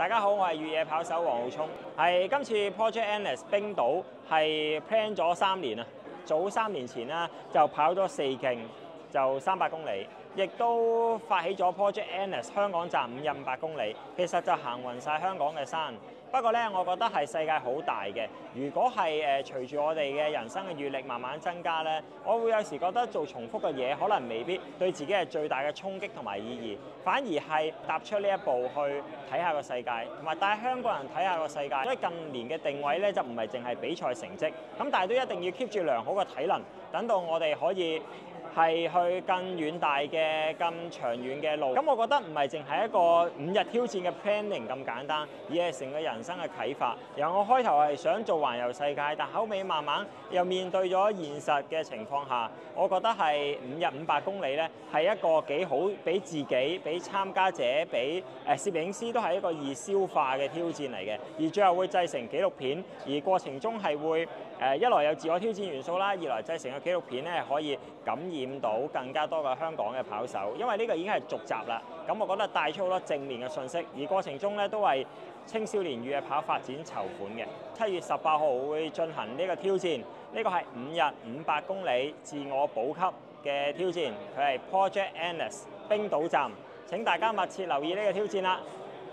大家好，我係越野跑手黃浩聰。係今次 Project Endless 冰島係 plan 咗3年啊，早3年前啦就跑咗4徑，就300公里，亦都發起咗 Project Endless 香港站5日500公里，其實就行勻晒香港嘅山。不過咧，我覺得係世界好大嘅。如果係隨住我哋嘅人生嘅閲歷慢慢增加咧，我會有時覺得做重複嘅嘢可能未必對自己係最大嘅衝擊同埋意義，反而係踏出呢一步去睇下個世界，同埋帶香港人睇下個世界。所以近年嘅定位咧就唔係淨係比賽成績，咁但係都一定要 keep 住良好嘅體能，等到我哋可以係去更遠大嘅、更長遠嘅路。咁我覺得唔係淨係一個5日挑戰嘅 planning 咁簡單，而係成個人生嘅啟發。由我開頭係想做環遊世界，但後尾慢慢又面對咗現實嘅情況下，我覺得係5日500公里咧係一個幾好，俾自己、俾參加者、俾攝影師都係一個易消化嘅挑戰嚟嘅。而最後會製成紀錄片，而過程中係會一來有自我挑戰元素啦，二來製成嘅紀錄片咧可以感染到更加多嘅香港嘅跑手，因為呢個已經係續集啦。咁我覺得帶出好多正面嘅信息，而過程中咧都為青少年越野跑發展籌款嘅。7月18號會進行呢個挑戰，呢個係5日500公里自我補給嘅挑戰，佢係 Project Endless 冰島站。請大家密切留意呢個挑戰啦！